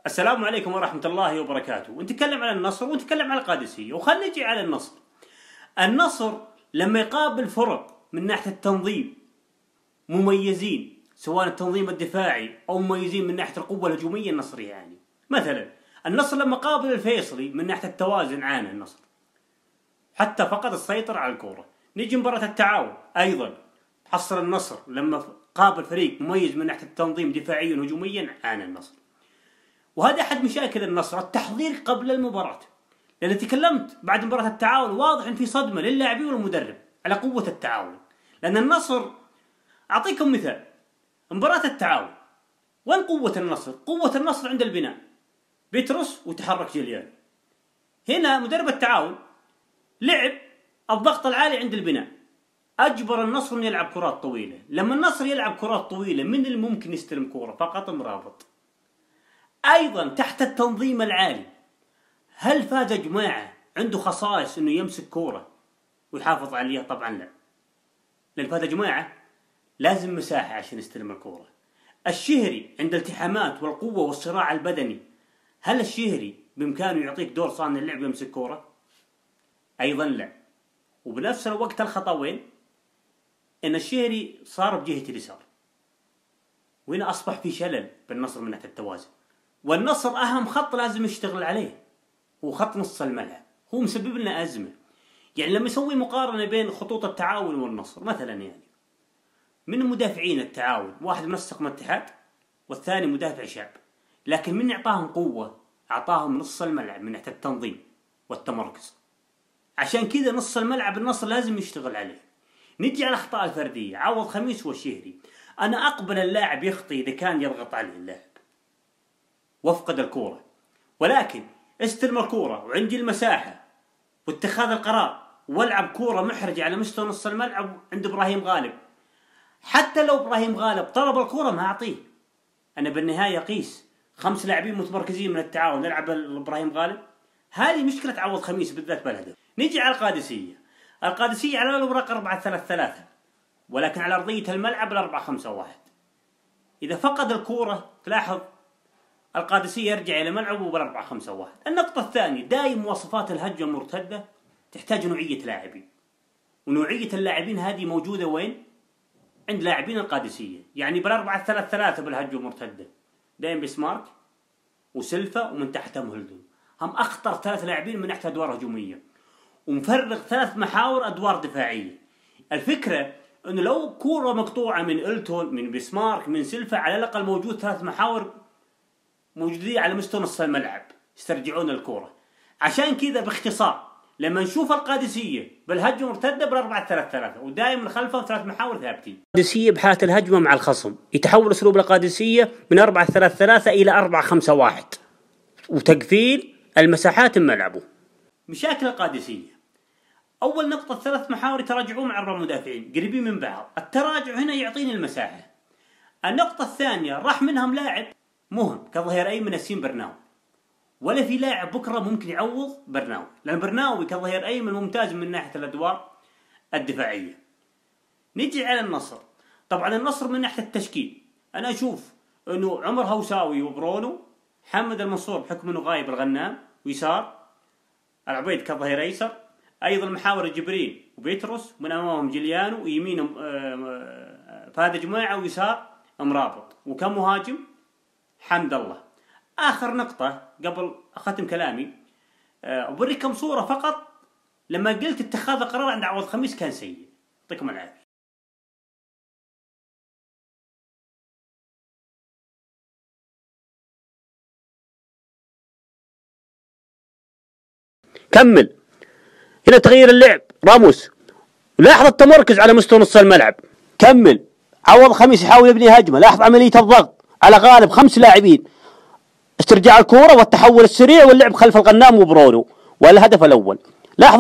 السلام عليكم ورحمة الله وبركاته. ونتكلم على النصر ونتكلم على القادسية، وخلنا نجي على النصر. النصر لما يقابل فرق من ناحية التنظيم مميزين، سواء التنظيم الدفاعي أو مميزين من ناحية القوة الهجومية، النصر يعني مثلا النصر لما قابل الفيصلي من ناحية التوازن عانى النصر، حتى فقد السيطرة على الكرة. نجي مباراة التعاون أيضا حصل النصر لما قابل فريق مميز من ناحية التنظيم دفاعيا وهجوميا عانى النصر. وهذا أحد مشاكل النصر، التحضير قبل المباراة. لأن تكلمت بعد مباراة التعاون واضح أن في صدمة للاعبين والمدرب على قوة التعاون. لأن النصر، أعطيكم مثال مباراة التعاون، وين قوة النصر؟ قوة النصر عند البناء، بيترس وتحرك جيليانو. هنا مدرب التعاون لعب الضغط العالي عند البناء، أجبر النصر أن يلعب كرات طويلة. لما النصر يلعب كرات طويلة، من اللي ممكن يستلم كرة؟ فقط مرابط. أيضا تحت التنظيم العالي، هل فاز جماعة عنده خصائص أنه يمسك كرة ويحافظ عليها؟ طبعا لا، لأن فاز جماعة لازم مساحة عشان يستلم الكرة. الشهري عند الالتحامات والقوة والصراع البدني، هل الشهري بإمكانه يعطيك دور صانع اللعب يمسك كرة؟ أيضا لا. وبنفس الوقت الخطأ وين؟ إن الشهري صار بجهة اليسار، وهنا أصبح في شلل بالنصر من ناحية التوازن. والنصر أهم خط لازم يشتغل عليه هو خط نص الملعب، هو مسبب لنا أزمة. يعني لما يسوي مقارنة بين خطوط التعاون والنصر مثلا، يعني من مدافعين التعاون واحد منسق من الاتحاد والثاني مدافع شاب، لكن من يعطاهم قوة؟ أعطاهم نص الملعب من ناحية التنظيم والتمركز. عشان كذا نص الملعب النصر لازم يشتغل عليه. نجي على الأخطاء الفردية، عوض خميس والشهري. أنا أقبل اللاعب يخطي إذا كان يضغط عليه اللاعب وافقد الكرة، ولكن استلم الكرة وعندي المساحة واتخاذ القرار والعب كرة محرجة على مستوى نص الملعب عند إبراهيم غالب. حتى لو إبراهيم غالب طلب الكرة ما أعطيه. أنا بالنهاية قيس 5 لاعبين متمركزين من التعاون نلعب إبراهيم غالب. هذه مشكلة عوض خميس بالذات بالهدف. نجي على القادسية. القادسية على الأوراق 4-3-3، ولكن على أرضية الملعب 4-5-1. إذا فقد الكرة تلاحظ القادسية يرجع إلى ملعبه بال4-5-1. النقطة الثانية، دائم مواصفات الهجمة المرتدة تحتاج نوعية لاعبين، ونوعية اللاعبين هذه موجودة وين؟ عند لاعبين القادسية. يعني بال4-3-3 بالهجمة المرتدة دائم بسمارك وسلفا ومن تحتهم هلدون، هم أخطر 3 لاعبين من ناحية أدوار هجومية، ومفرغ 3 محاور أدوار دفاعية. الفكرة أنه لو كرة مقطوعة من إلتون من بسمارك من سلفا، على الأقل موجود 3 محاور موجودين على مستوى نص الملعب يسترجعون الكرة. عشان كذا باختصار لما نشوف القادسية بالهجمة مرتدة بال4-3-3 ودائما خلفهم 3 محاور ثابتين. القادسية بحالة الهجمة مع الخصم يتحول أسلوب القادسية من 4-3-3 إلى 4-5-1 وتقفيل المساحات من ملعبه. مشاكل القادسية، أول نقطة 3 محاور يتراجعون مع 4 مدافعين قريبين من بعض. التراجع هنا يعطيني المساحة. النقطة الثانية، راح منهم لاعب مهم كظهير أيمن ياسين برناوي، ولا في لاعب بكرة ممكن يعوض برناوي، لأن برناوي كظهير أيمن ممتاز من ناحية الأدوار الدفاعية. نجي على النصر. طبعا النصر من ناحية التشكيل أنا أشوف أنه عمر هوساوي وبرونو، محمد المنصور بحكم أنه غايب الغنام ويسار، العبيد كظهير أيسر، أيضا محاور جبرين وبيتروس، من أمامهم جيليانو، ويمينهم فهذا جماعة، ويسار مرابط، وكم مهاجم حمد الله. آخر نقطة قبل أختم كلامي، أوريكم صورة فقط لما قلت اتخاذ قرار عند عوض خميس كان سيء. يعطيكم العافية. كمل. هنا تغيير اللعب راموس، لاحظ التمركز على مستوى نص الملعب. كمل. عوض خميس يحاول يبني هجمة، لاحظ عملية الضغط على غالب 5 لاعبين، استرجاع الكرة والتحول السريع واللعب خلف الغنام وبرونو، والهدف الأول. لاحظ